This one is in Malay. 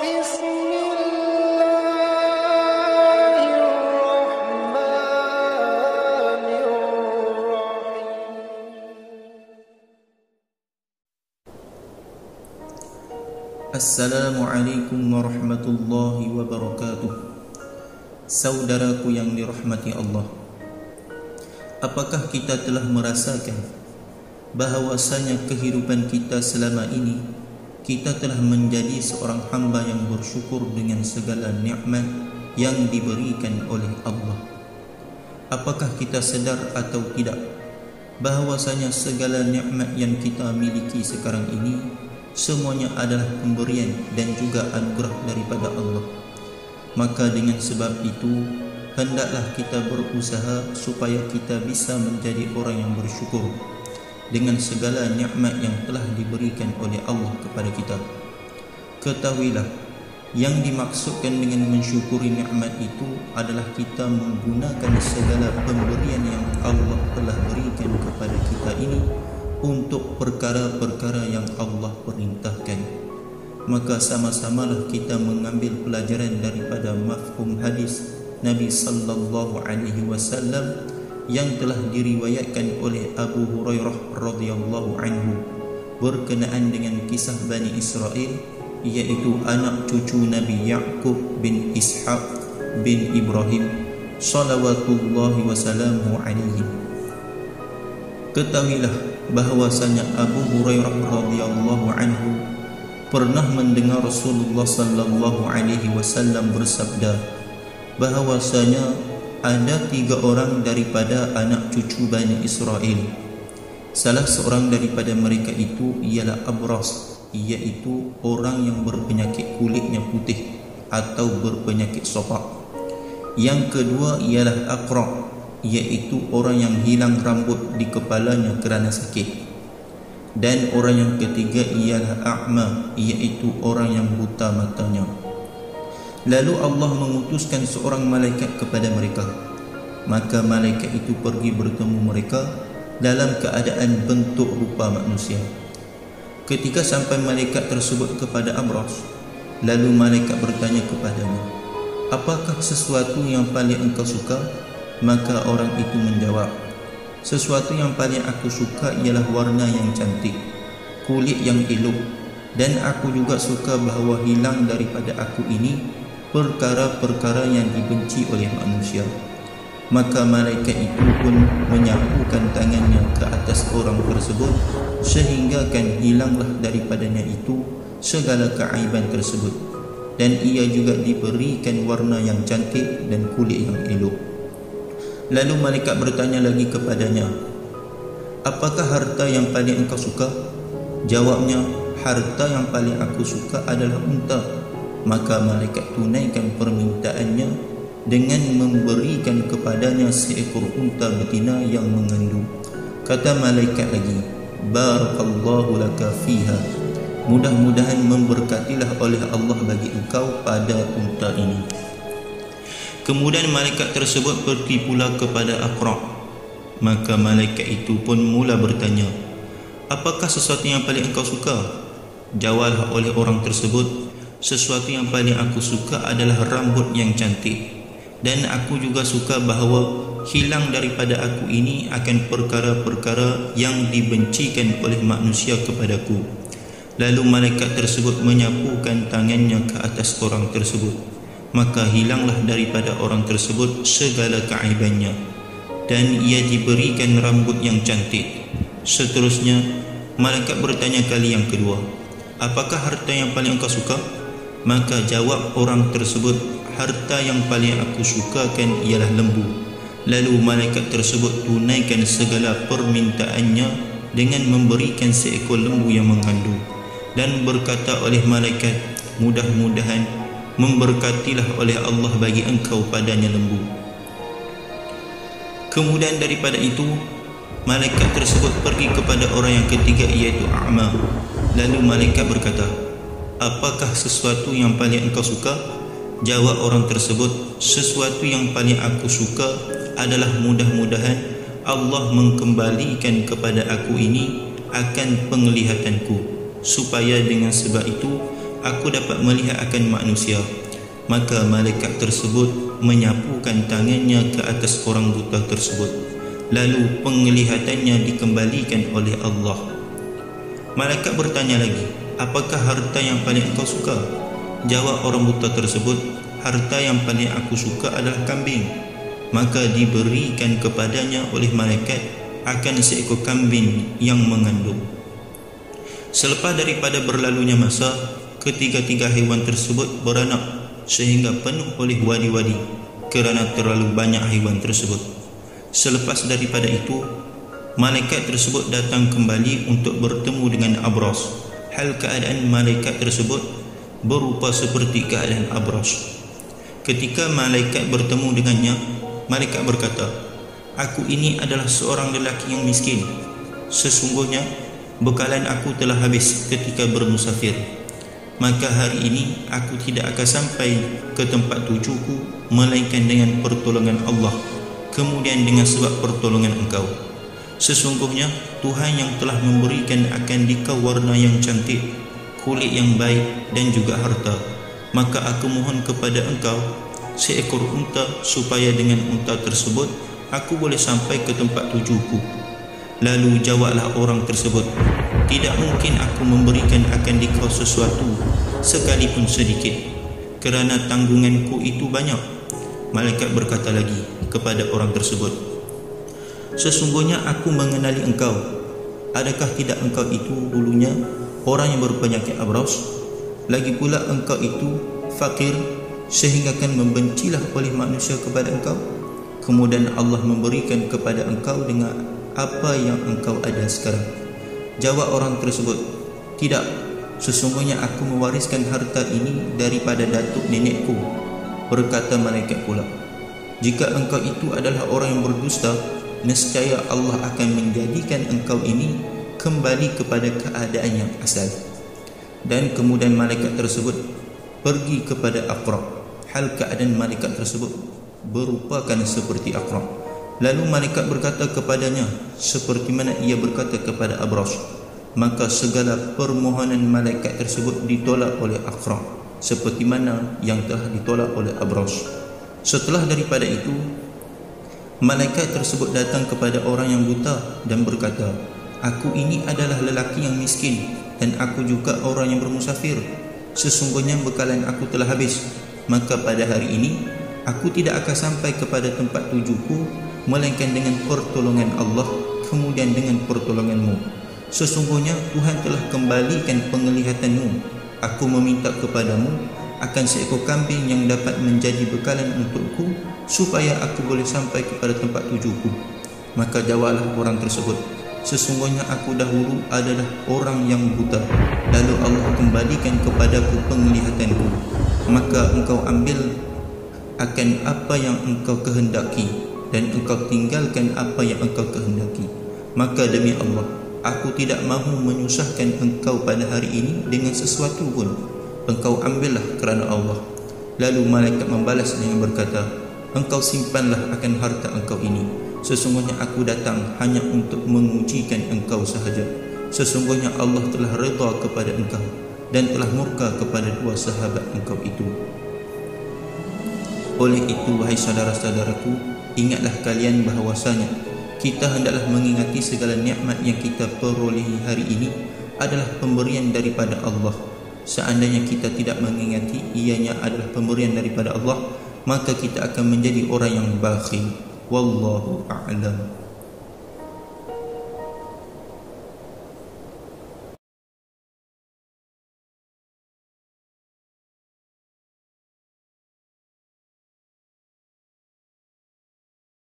Assalamualaikum warahmatullahi wabarakatuh. Saudaraku yang dirahmati Allah, apakah kita telah merasakan bahawasanya kehidupan kita selama ini kita telah menjadi seorang hamba yang bersyukur dengan segala nikmat yang diberikan oleh Allah? Apakah kita sedar atau tidak bahawasanya segala nikmat yang kita miliki sekarang ini semuanya adalah pemberian dan juga anugerah daripada Allah? Maka dengan sebab itu hendaklah kita berusaha supaya kita bisa menjadi orang yang bersyukur dengan segala nikmat yang telah diberikan oleh Allah kepada kita. Ketahuilah, yang dimaksudkan dengan mensyukuri nikmat itu adalah kita menggunakan segala pemberian yang Allah telah berikan kepada kita ini untuk perkara-perkara yang Allah perintahkan. Maka sama-samalah kita mengambil pelajaran daripada mafhum hadis Nabi sallallahu alaihi wasallam yang telah diriwayatkan oleh Abu Hurairah radhiyallahu anhu berkenaan dengan kisah Bani Israel, iaitu anak cucu Nabi Ya'qub bin Ishaq bin Ibrahim salawatullahi wasallamu alaihi. Ketahuilah bahwasanya Abu Hurairah radhiyallahu anhu pernah mendengar Rasulullah sallallahu alaihi wasallam bersabda bahwasanya ada 3 orang daripada anak cucu Bani Israel. Salah seorang daripada mereka itu ialah Abras, iaitu orang yang berpenyakit kulitnya putih atau berpenyakit sopak. Yang kedua ialah Aqra, iaitu orang yang hilang rambut di kepalanya kerana sakit. Dan orang yang ketiga ialah A'ma, iaitu orang yang buta matanya. Lalu Allah mengutuskan seorang malaikat kepada mereka. Maka malaikat itu pergi bertemu mereka dalam keadaan bentuk rupa manusia. Ketika sampai malaikat tersebut kepada Abras, lalu malaikat bertanya kepadanya, "Apakah sesuatu yang paling engkau suka?" Maka orang itu menjawab, "Sesuatu yang paling aku suka ialah warna yang cantik, kulit yang elok, dan aku juga suka bahawa hilang daripada aku ini perkara-perkara yang dibenci oleh manusia." Maka malaikat itu pun menyapukan tangannya ke atas orang tersebut sehinggakan hilanglah daripadanya itu segala keaiban tersebut, dan ia juga diberikan warna yang cantik dan kulit yang elok. Lalu malaikat bertanya lagi kepadanya, "Apakah harta yang paling engkau suka?" Jawabnya, "Harta yang paling aku suka adalah unta." Maka malaikat tunaikan permintaannya dengan memberikan kepadanya seekor unta betina yang mengandung. Kata malaikat lagi, "Barakallahu laka fiha." Mudah-mudahan memberkatilah oleh Allah bagi engkau pada unta ini. Kemudian malaikat tersebut pergi pula kepada Aqra. Maka malaikat itu pun mula bertanya, "Apakah sesuatu yang paling engkau suka?" Jawablah oleh orang tersebut, "Sesuatu yang paling aku suka adalah rambut yang cantik, dan aku juga suka bahawa hilang daripada aku ini akan perkara-perkara yang dibencikan oleh manusia kepadaku." Lalu malaikat tersebut menyapukan tangannya ke atas orang tersebut. Maka hilanglah daripada orang tersebut segala keaibannya, dan ia diberikan rambut yang cantik. Seterusnya malaikat bertanya kali yang kedua, "Apakah harta yang paling engkau suka?" Maka jawab orang tersebut, "Harta yang paling aku sukakan ialah lembu." Lalu malaikat tersebut tunaikan segala permintaannya dengan memberikan seekor lembu yang mengandung, dan berkata oleh malaikat, "Mudah-mudahan memberkatilah oleh Allah bagi engkau padanya lembu." Kemudian daripada itu malaikat tersebut pergi kepada orang yang ketiga, iaitu A'ma. Lalu malaikat berkata, "Apakah sesuatu yang paling engkau suka?" Jawab orang tersebut, "Sesuatu yang paling aku suka adalah mudah-mudahan Allah mengembalikan kepada aku ini akan penglihatanku, supaya dengan sebab itu aku dapat melihat akan manusia. Maka malaikat tersebut menyapukan tangannya ke atas orang buta tersebut, lalu penglihatannya dikembalikan oleh Allah. Malaikat bertanya lagi, apakah harta yang paling engkau suka? Jawab orang buta tersebut, harta yang paling aku suka adalah kambing. Maka diberikan kepadanya oleh malaikat akan seekor kambing yang mengandung. Selepas daripada berlalunya masa, ketiga-tiga haiwan tersebut beranak sehingga penuh oleh wadi-wadi kerana terlalu banyak haiwan tersebut. Selepas daripada itu, malaikat tersebut datang kembali untuk bertemu dengan Abras. Hal keadaan malaikat tersebut berupa seperti keadaan Abras. Ketika malaikat bertemu dengannya, malaikat berkata, aku ini adalah seorang lelaki yang miskin. Sesungguhnya bekalan aku telah habis ketika bermusafir. Maka hari ini aku tidak akan sampai ke tempat tujuku melainkan dengan pertolongan Allah, kemudian dengan sebab pertolongan engkau. Sesungguhnya Tuhan yang telah memberikan akan dikau warna yang cantik, kulit yang baik dan juga harta. Maka aku mohon kepada engkau seekor unta, supaya dengan unta tersebut aku boleh sampai ke tempat tujuku. Lalu jawablah orang tersebut, tidak mungkin aku memberikan akan dikau sesuatu sekalipun sedikit, kerana tanggunganku itu banyak. Malaikat berkata lagi kepada orang tersebut, sesungguhnya aku mengenali engkau. Adakah tidak engkau itu dulunya orang yang berpenyakit Abras? Lagi pula engkau itu fakir sehingga akan membencilah oleh manusia kepada engkau. Kemudian Allah memberikan kepada engkau dengan apa yang engkau ada sekarang. Jawab orang tersebut, tidak, sesungguhnya aku mewariskan harta ini daripada datuk nenekku. Berkata malaikat pula, jika engkau itu adalah orang yang berdusta, nescaya Allah akan menjadikan engkau ini kembali kepada keadaan yang asal. Dan kemudian malaikat tersebut pergi kepada Aqra. Hal keadaan malaikat tersebut berupakan seperti Aqra. Lalu malaikat berkata kepadanya seperti mana ia berkata kepada Abras. Maka segala permohonan malaikat tersebut ditolak oleh Aqra, seperti mana yang telah ditolak oleh Abras. Setelah daripada itu, malaikat tersebut datang kepada orang yang buta dan berkata, aku ini adalah lelaki yang miskin dan aku juga orang yang bermusafir. Sesungguhnya bekalan aku telah habis. Maka pada hari ini aku tidak akan sampai kepada tempat tujuku melainkan dengan pertolongan Allah, kemudian dengan pertolonganmu. Sesungguhnya Tuhan telah kembalikan penglihatanmu. Aku meminta kepadamu akan seekor kambing yang dapat menjadi bekalan untukku, supaya aku boleh sampai kepada tempat tujuku. Maka jawablah orang tersebut, sesungguhnya aku dahulu adalah orang yang buta, lalu Allah kembalikan kepadaku penglihatanku. Maka engkau ambil akan apa yang engkau kehendaki, dan engkau tinggalkan apa yang engkau kehendaki. Maka demi Allah, aku tidak mahu menyusahkan engkau pada hari ini dengan sesuatu pun. Engkau ambillah kerana Allah. Lalu malaikat membalas dengan berkata, engkau simpanlah akan harta engkau ini. Sesungguhnya aku datang hanya untuk mengujikan engkau sahaja. Sesungguhnya Allah telah redha kepada engkau dan telah murka kepada dua sahabat engkau itu. Oleh itu, wahai saudara-saudaraku, ingatlah kalian bahawasanya kita hendaklah mengingati segala nikmat yang kita perolehi hari ini adalah pemberian daripada Allah. Seandainya kita tidak mengingati ianya adalah pemberian daripada Allah, maka kita akan menjadi orang yang bakhil. Wallahu a'lam.